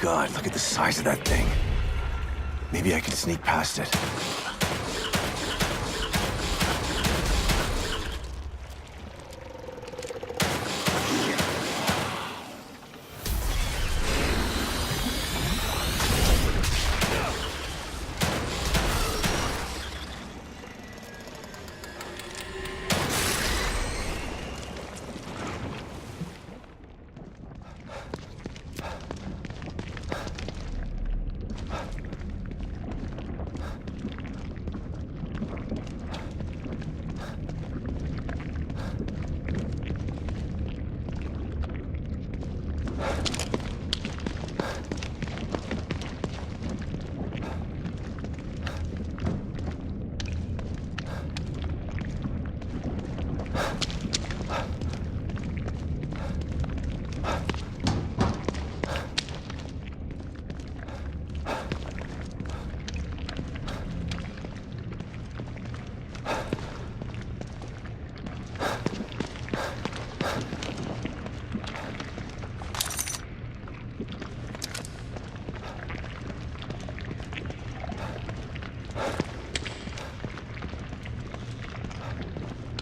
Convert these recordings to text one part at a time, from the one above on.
God, look at the size of that thing. Maybe I can sneak past it.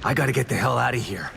I gotta get the hell out of here.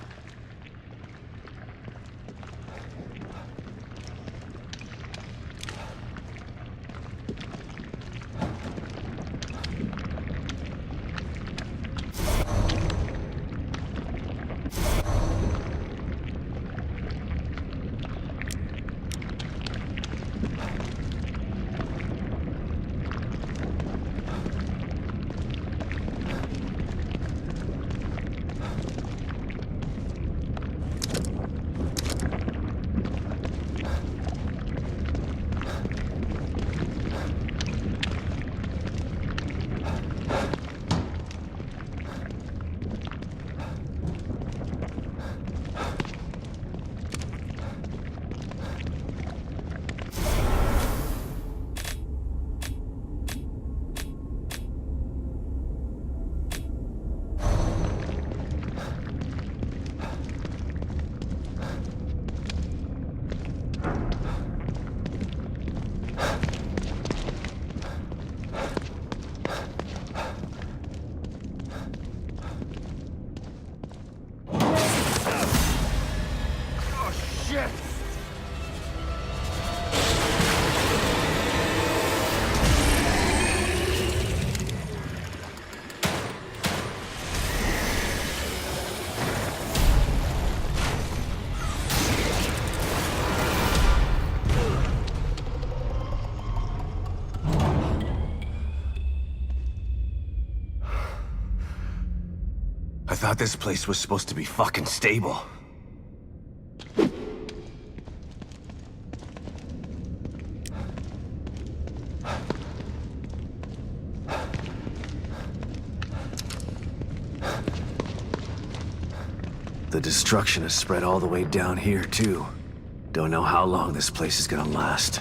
I thought this place was supposed to be fucking stable. The destruction has spread all the way down here, too. Don't know how long this place is gonna last.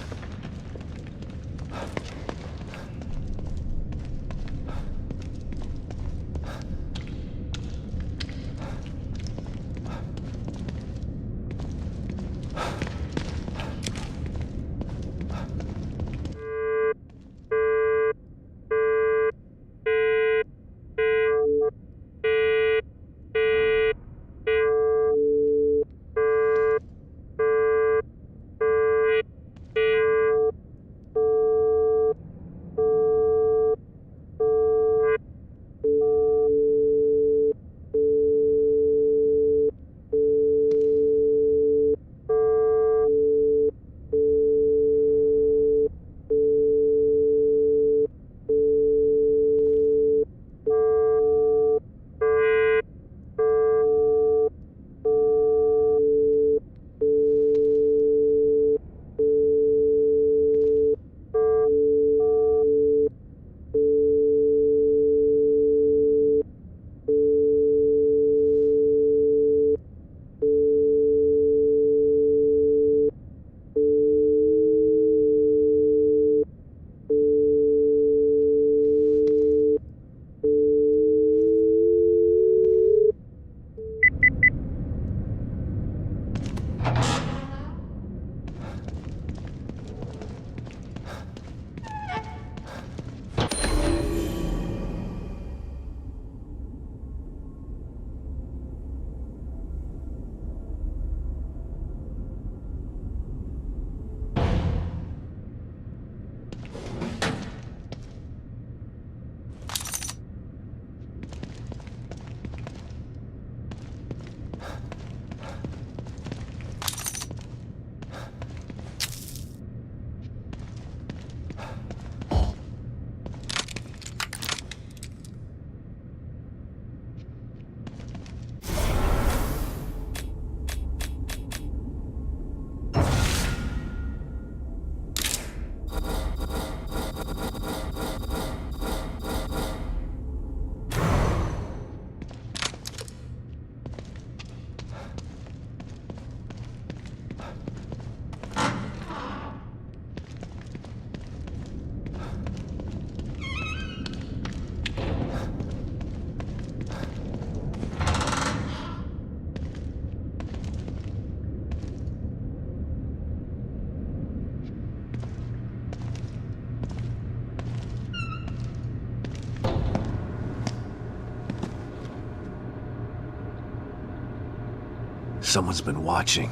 Someone's been watching.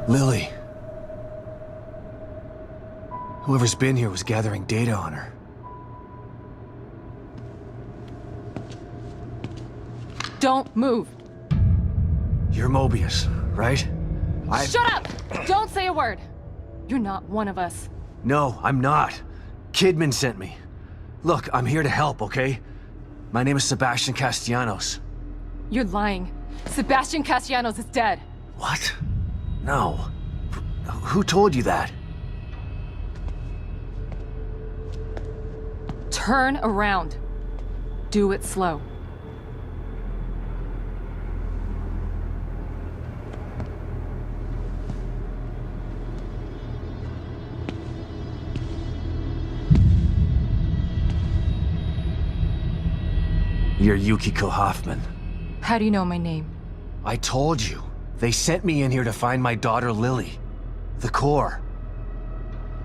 Lily. Whoever's been here was gathering data on her. Don't move. You're Mobius, right? Shut up! Don't say a word. You're not one of us. No, I'm not. Kidman sent me. Look, I'm here to help, okay? My name is Sebastian Castellanos. You're lying. Sebastian Castellanos is dead. What? No. Who told you that? Turn around. Do it slow. You're Yukiko Hoffman. How do you know my name? I told you. They sent me in here to find my daughter Lily. The core.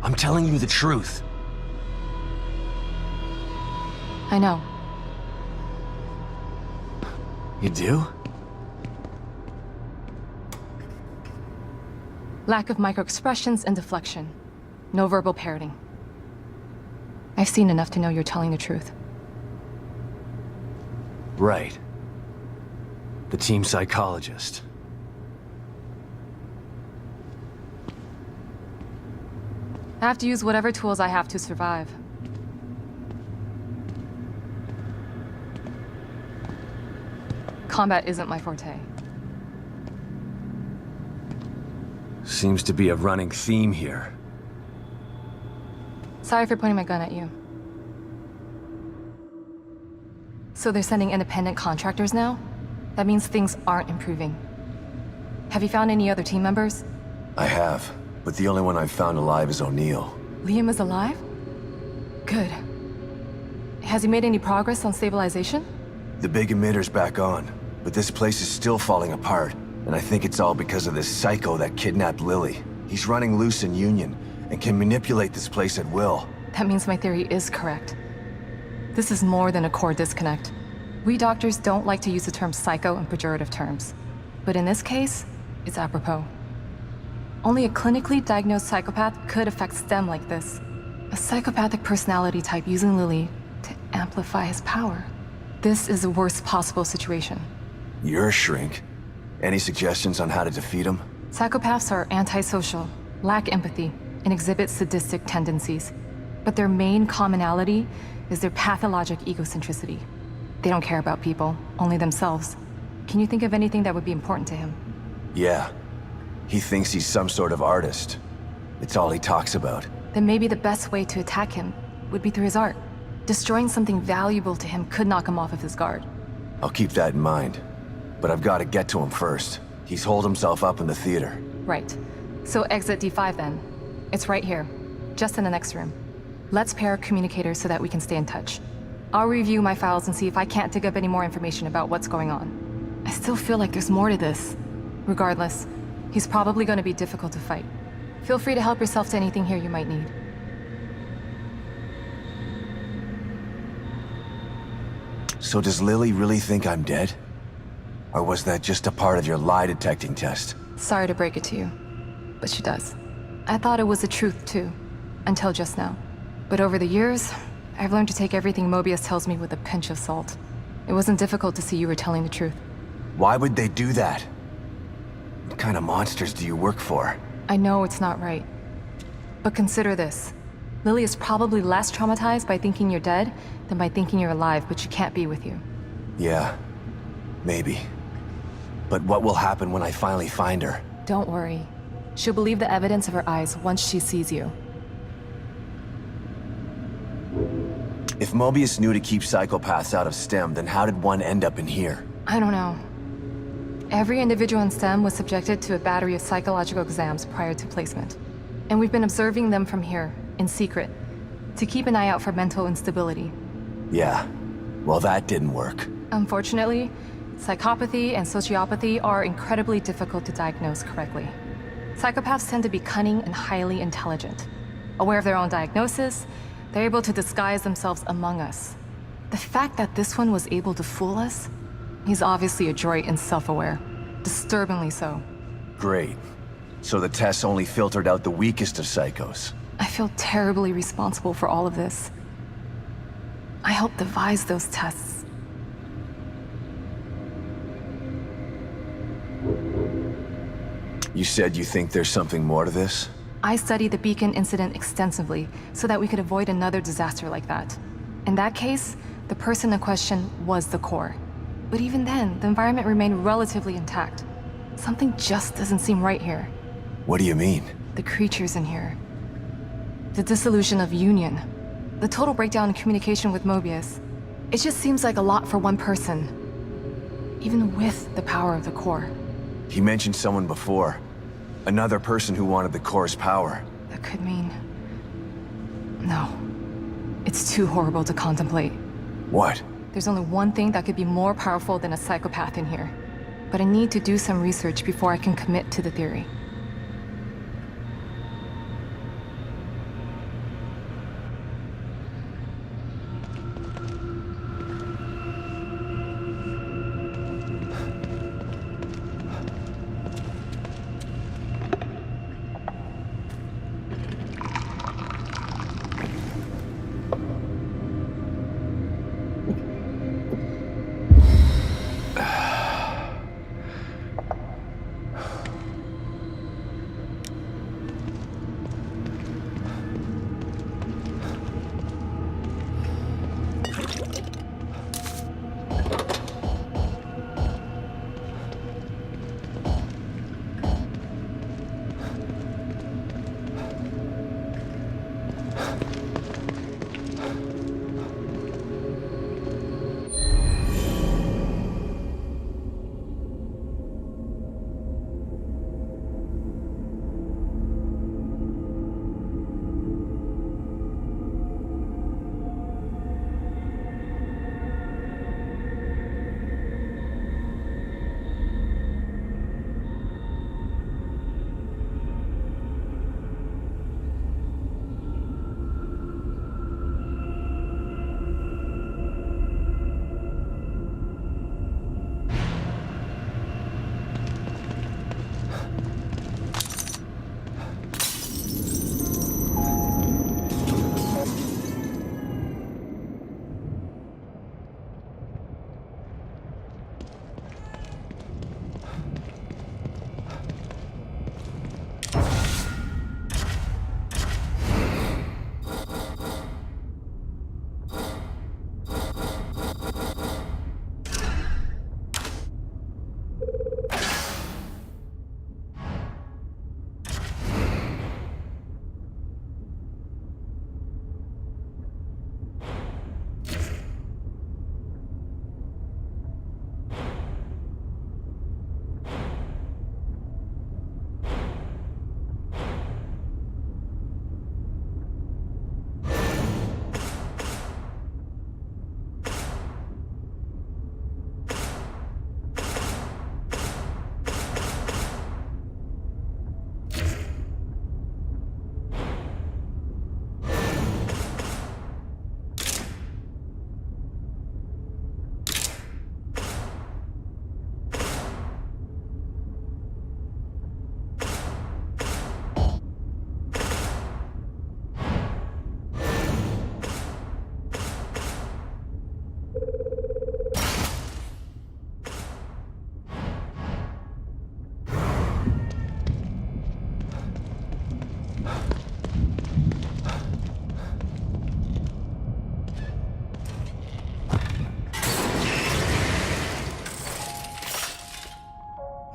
I'm telling you the truth. I know. You do? Lack of microexpressions and deflection. No verbal parroting. I've seen enough to know you're telling the truth. Right. The team psychologist. I have to use whatever tools I have to survive. Combat isn't my forte. Seems to be a running theme here. Sorry for pointing my gun at you. So they're sending independent contractors now? That means things aren't improving. Have you found any other team members? I have, but the only one I've found alive is O'Neill. Liam is alive? Good. Has he made any progress on stabilization? The big emitter's back on, but this place is still falling apart, and I think it's all because of this psycho that kidnapped Lily. He's running loose in Union, and can manipulate this place at will. That means my theory is correct. This is more than a core disconnect. We doctors don't like to use the term psycho in pejorative terms. But in this case, it's apropos. Only a clinically diagnosed psychopath could affect STEM like this. A psychopathic personality type using Lily to amplify his power. This is the worst possible situation. You're a shrink. Any suggestions on how to defeat him? Psychopaths are antisocial, lack empathy, and exhibit sadistic tendencies. But their main commonality is their pathologic egocentricity. They don't care about people, only themselves. Can you think of anything that would be important to him? Yeah. He thinks he's some sort of artist. It's all he talks about. Then maybe the best way to attack him would be through his art. Destroying something valuable to him could knock him off of his guard. I'll keep that in mind. But I've got to get to him first. He's holed himself up in the theater. Right. So exit D5 then. It's right here, just in the next room. Let's pair our communicators so that we can stay in touch. I'll review my files and see if I can't dig up any more information about what's going on. I still feel like there's more to this. Regardless, he's probably going to be difficult to fight. Feel free to help yourself to anything here you might need. So does Lily really think I'm dead? Or was that just a part of your lie detecting test? Sorry to break it to you, but she does. I thought it was the truth too, until just now. But over the years, I've learned to take everything Mobius tells me with a pinch of salt. It wasn't difficult to see you were telling the truth. Why would they do that? What kind of monsters do you work for? I know it's not right. But consider this. Lily is probably less traumatized by thinking you're dead than by thinking you're alive, but she can't be with you. Yeah, maybe. But what will happen when I finally find her? Don't worry. She'll believe the evidence of her eyes once she sees you. If Mobius knew to keep psychopaths out of STEM, then how did one end up in here? I don't know. Every individual in STEM was subjected to a battery of psychological exams prior to placement. And we've been observing them from here, in secret, to keep an eye out for mental instability. Yeah, well that didn't work. Unfortunately, psychopathy and sociopathy are incredibly difficult to diagnose correctly. Psychopaths tend to be cunning and highly intelligent. Aware of their own diagnosis, they're able to disguise themselves among us. The fact that this one was able to fool us, he's obviously adroit and self-aware. Disturbingly so. Great. So the tests only filtered out the weakest of psychos. I feel terribly responsible for all of this. I helped devise those tests. You said you think there's something more to this? I studied the beacon incident extensively so that we could avoid another disaster like that. In that case, the person in question was the core. But even then, the environment remained relatively intact. Something just doesn't seem right here. What do you mean? The creatures in here. The dissolution of union. The total breakdown in communication with Mobius. It just seems like a lot for one person. Even with the power of the core. He mentioned someone before. Another person who wanted the core's power. That could mean... No. It's too horrible to contemplate. What? There's only one thing that could be more powerful than a psychopath in here. But I need to do some research before I can commit to the theory.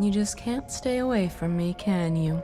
You just can't stay away from me, can you?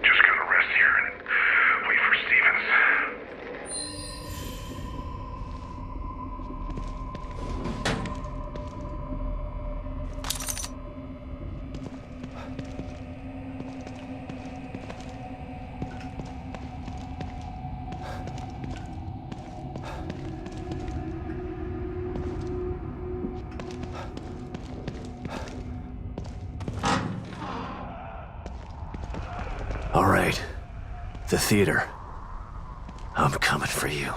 Just gonna rest here and wait for Stevens. The theater. I'm coming for you.